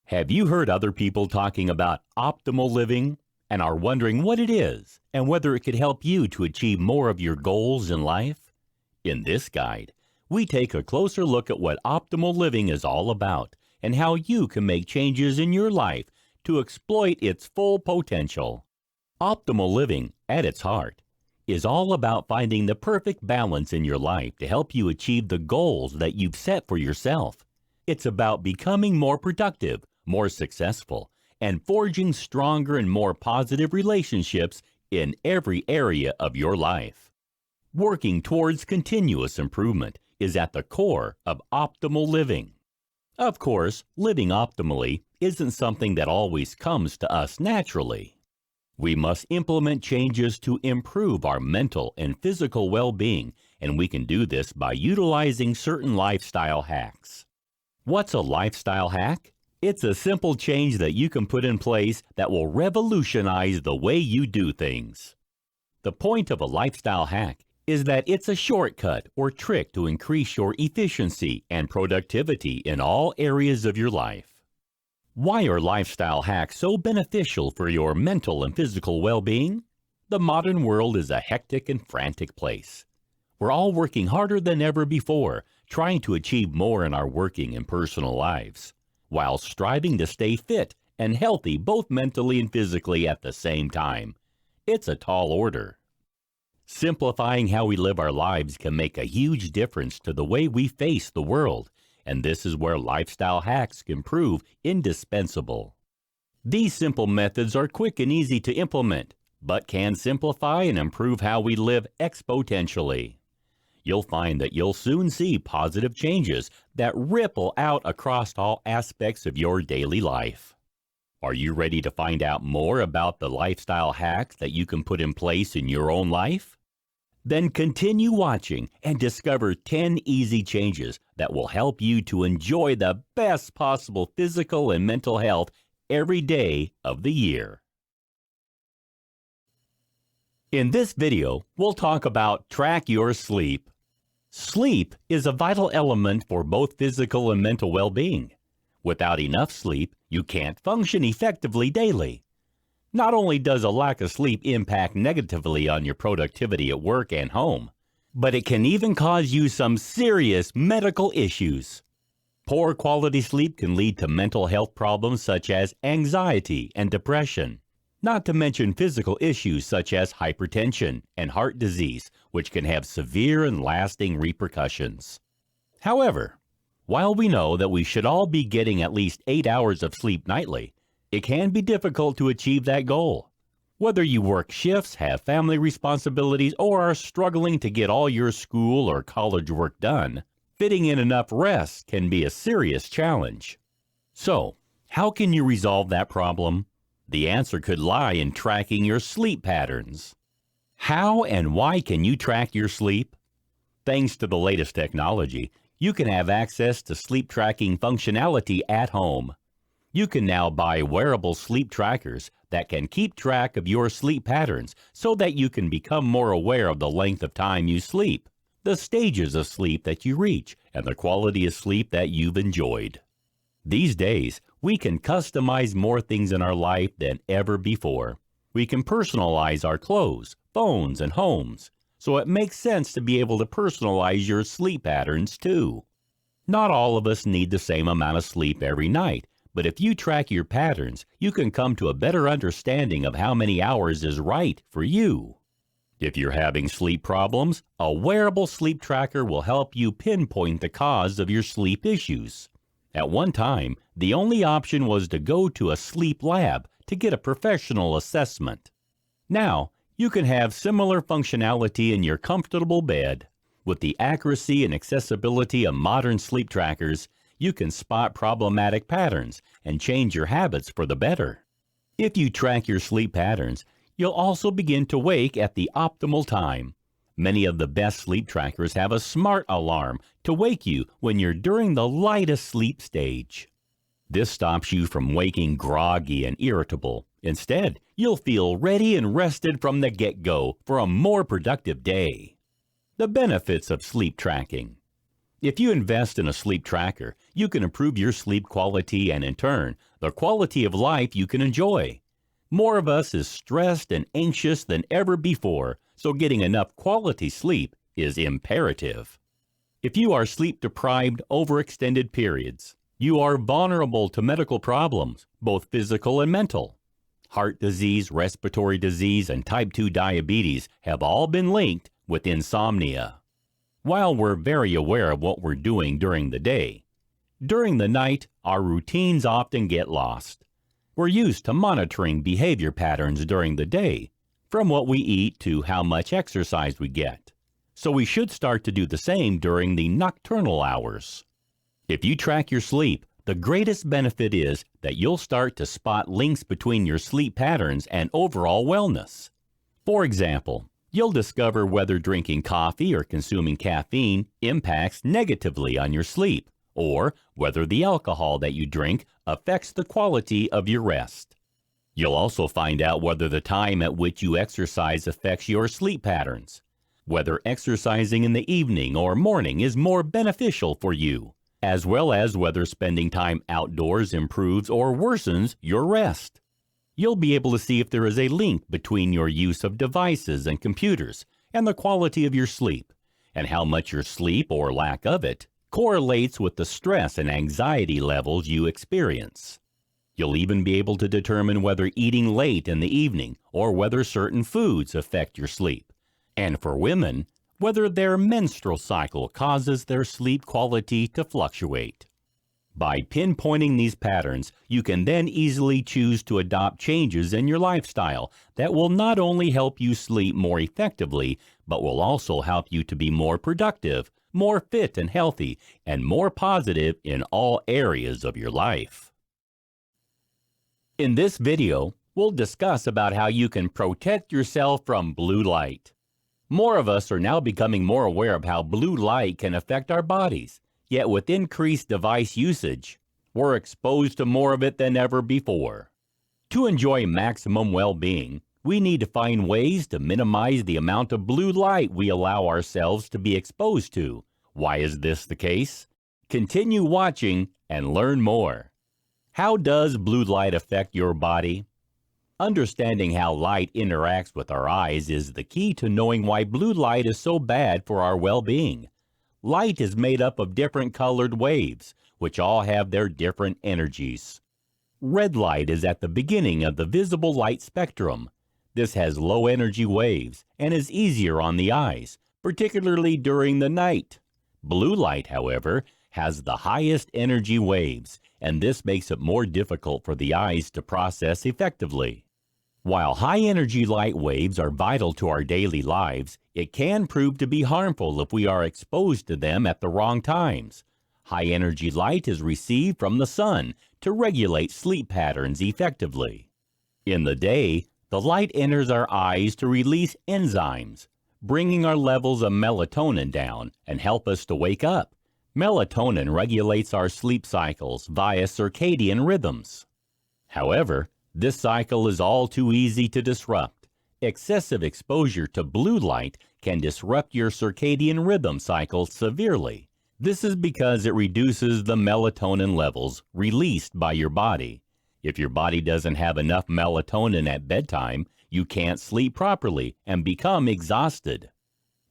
Have you heard other people talking about optimal living and are wondering what it is and whether it could help you to achieve more of your goals in life? In this guide, we take a closer look at what optimal living is all about and how you can make changes in your life to exploit its full potential. Optimal living, at its heart, is all about finding the perfect balance in your life to help you achieve the goals that you've set for yourself. It's about becoming more productive, more successful, and forging stronger and more positive relationships in every area of your life. Working towards continuous improvement is at the core of optimal living. Of course, living optimally isn't something that always comes to us naturally. We must implement changes to improve our mental and physical well-being, and we can do this by utilizing certain lifestyle hacks. What's a lifestyle hack? It's a simple change that you can put in place that will revolutionize the way you do things. The point of a lifestyle hack is that it's a shortcut or trick to increase your efficiency and productivity in all areas of your life. Why are lifestyle hacks so beneficial for your mental and physical well-being? The modern world is a hectic and frantic place. We're all working harder than ever before, trying to achieve more in our working and personal lives, while striving to stay fit and healthy both mentally and physically at the same time. It's a tall order. Simplifying how we live our lives can make a huge difference to the way we face the world, and this is where lifestyle hacks can prove indispensable. These simple methods are quick and easy to implement, but can simplify and improve how we live exponentially. You'll find that you'll soon see positive changes that ripple out across all aspects of your daily life. Are you ready to find out more about the lifestyle hacks that you can put in place in your own life? Then continue watching and discover 10 easy changes that will help you to enjoy the best possible physical and mental health every day of the year. In this video, we'll talk about track your sleep. Sleep is a vital element for both physical and mental well-being. Without enough sleep, you can't function effectively daily. Not only does a lack of sleep impact negatively on your productivity at work and home, but it can even cause you some serious medical issues. Poor quality sleep can lead to mental health problems such as anxiety and depression, not to mention physical issues such as hypertension and heart disease, which can have severe and lasting repercussions. However, while we know that we should all be getting at least 8 hours of sleep nightly, it can be difficult to achieve that goal. Whether you work shifts, have family responsibilities, or are struggling to get all your school or college work done, fitting in enough rest can be a serious challenge. So, how can you resolve that problem? The answer could lie in tracking your sleep patterns. How and why can you track your sleep? Thanks to the latest technology, you can have access to sleep tracking functionality at home. You can now buy wearable sleep trackers that can keep track of your sleep patterns so that you can become more aware of the length of time you sleep, the stages of sleep that you reach, and the quality of sleep that you've enjoyed. These days, we can customize more things in our life than ever before. We can personalize our clothes, phones, and homes, so it makes sense to be able to personalize your sleep patterns too. Not all of us need the same amount of sleep every night, but if you track your patterns, you can come to a better understanding of how many hours is right for you. If you're having sleep problems, a wearable sleep tracker will help you pinpoint the cause of your sleep issues. At one time, the only option was to go to a sleep lab to get a professional assessment. Now, you can have similar functionality in your comfortable bed. With the accuracy and accessibility of modern sleep trackers, you can spot problematic patterns and change your habits for the better. If you track your sleep patterns, you'll also begin to wake at the optimal time. Many of the best sleep trackers have a smart alarm to wake you when you're during the lightest sleep stage. This stops you from waking groggy and irritable. Instead, you'll feel ready and rested from the get-go for a more productive day. The benefits of sleep tracking. If you invest in a sleep tracker, you can improve your sleep quality and in turn, the quality of life you can enjoy. More of us is stressed and anxious than ever before, so getting enough quality sleep is imperative. If you are sleep deprived over extended periods, you are vulnerable to medical problems, both physical and mental. Heart disease, respiratory disease, and type 2 diabetes have all been linked with insomnia. While we're very aware of what we're doing during the day, during the night, our routines often get lost. We're used to monitoring behavior patterns during the day, from what we eat to how much exercise we get. So we should start to do the same during the nocturnal hours. If you track your sleep, the greatest benefit is that you'll start to spot links between your sleep patterns and overall wellness. For example, you'll discover whether drinking coffee or consuming caffeine impacts negatively on your sleep, or whether the alcohol that you drink affects the quality of your rest. You'll also find out whether the time at which you exercise affects your sleep patterns, whether exercising in the evening or morning is more beneficial for you, as well as whether spending time outdoors improves or worsens your rest. You'll be able to see if there is a link between your use of devices and computers and the quality of your sleep, and how much your sleep or lack of it correlates with the stress and anxiety levels you experience. You'll even be able to determine whether eating late in the evening or whether certain foods affect your sleep. And for women, whether their menstrual cycle causes their sleep quality to fluctuate. By pinpointing these patterns, you can then easily choose to adopt changes in your lifestyle that will not only help you sleep more effectively, but will also help you to be more productive, more fit and healthy, and more positive in all areas of your life. In this video, we'll discuss about how you can protect yourself from blue light. More of us are now becoming more aware of how blue light can affect our bodies, yet with increased device usage, we're exposed to more of it than ever before. To enjoy maximum well-being, we need to find ways to minimize the amount of blue light we allow ourselves to be exposed to. Why is this the case? Continue watching and learn more. How does blue light affect your body? Understanding how light interacts with our eyes is the key to knowing why blue light is so bad for our well-being. Light is made up of different colored waves, which all have their different energies. Red light is at the beginning of the visible light spectrum. This has low energy waves and is easier on the eyes, particularly during the night. Blue light, however, has the highest energy waves, and this makes it more difficult for the eyes to process effectively. While high-energy light waves are vital to our daily lives, it can prove to be harmful if we are exposed to them at the wrong times. High-energy light is received from the sun to regulate sleep patterns effectively. In the day, the light enters our eyes to release enzymes, bringing our levels of melatonin down and help us to wake up. Melatonin regulates our sleep cycles via circadian rhythms. However, this cycle is all too easy to disrupt. Excessive exposure to blue light can disrupt your circadian rhythm cycle severely. This is because it reduces the melatonin levels released by your body. If your body doesn't have enough melatonin at bedtime, you can't sleep properly and become exhausted.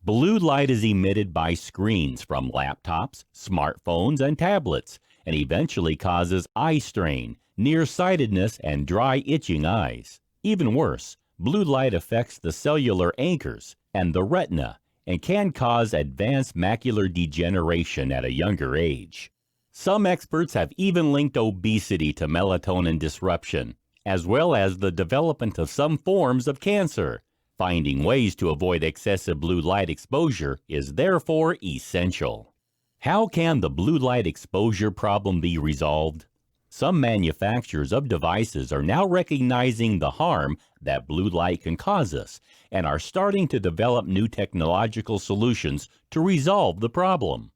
Blue light is emitted by screens from laptops, smartphones, and tablets, and eventually causes eye strain, nearsightedness, and dry itching eyes. Even worse, blue light affects the cellular anchors and the retina and can cause advanced macular degeneration at a younger age. Some experts have even linked obesity to melatonin disruption, as well as the development of some forms of cancer. Finding ways to avoid excessive blue light exposure is therefore essential. How can the blue light exposure problem be resolved? Some manufacturers of devices are now recognizing the harm that blue light can cause us and are starting to develop new technological solutions to resolve the problem.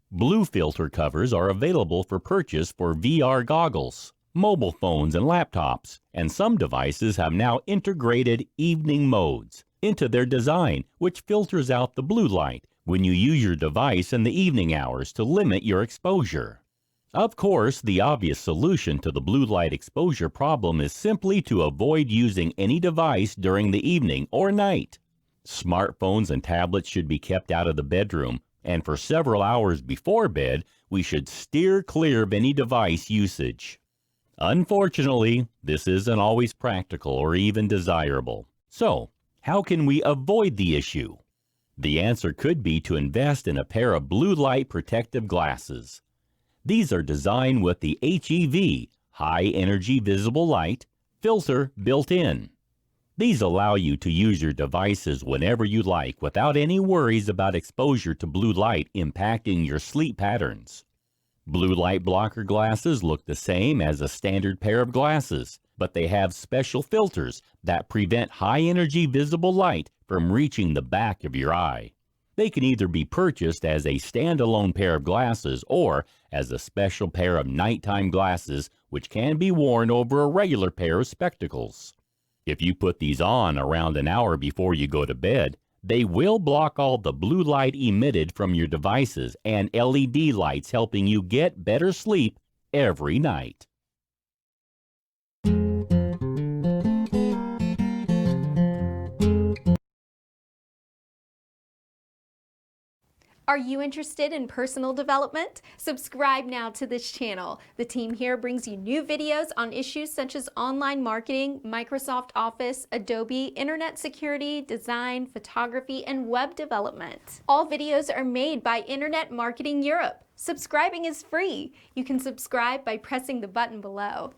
Blue filter covers are available for purchase for VR goggles, mobile phones, and laptops, and some devices have now integrated evening modes into their design, which filters out the blue light when you use your device in the evening hours to limit your exposure. Of course, the obvious solution to the blue light exposure problem is simply to avoid using any device during the evening or night. Smartphones and tablets should be kept out of the bedroom, and for several hours before bed, we should steer clear of any device usage. Unfortunately, this isn't always practical or even desirable. So, how can we avoid the issue? The answer could be to invest in a pair of blue light protective glasses. These are designed with the HEV, High Energy Visible Light, filter built in. These allow you to use your devices whenever you like without any worries about exposure to blue light impacting your sleep patterns. Blue light blocker glasses look the same as a standard pair of glasses, but they have special filters that prevent high-energy visible light from reaching the back of your eye. They can either be purchased as a standalone pair of glasses or as a special pair of nighttime glasses which can be worn over a regular pair of spectacles. If you put these on around an hour before you go to bed, they will block all the blue light emitted from your devices and LED lights, helping you get better sleep every night. Are you interested in personal development? Subscribe now to this channel. The team here brings you new videos on issues such as online marketing, Microsoft Office, Adobe, internet security, design, photography, and web development. All videos are made by Internet Marketing Europe. Subscribing is free. You can subscribe by pressing the button below.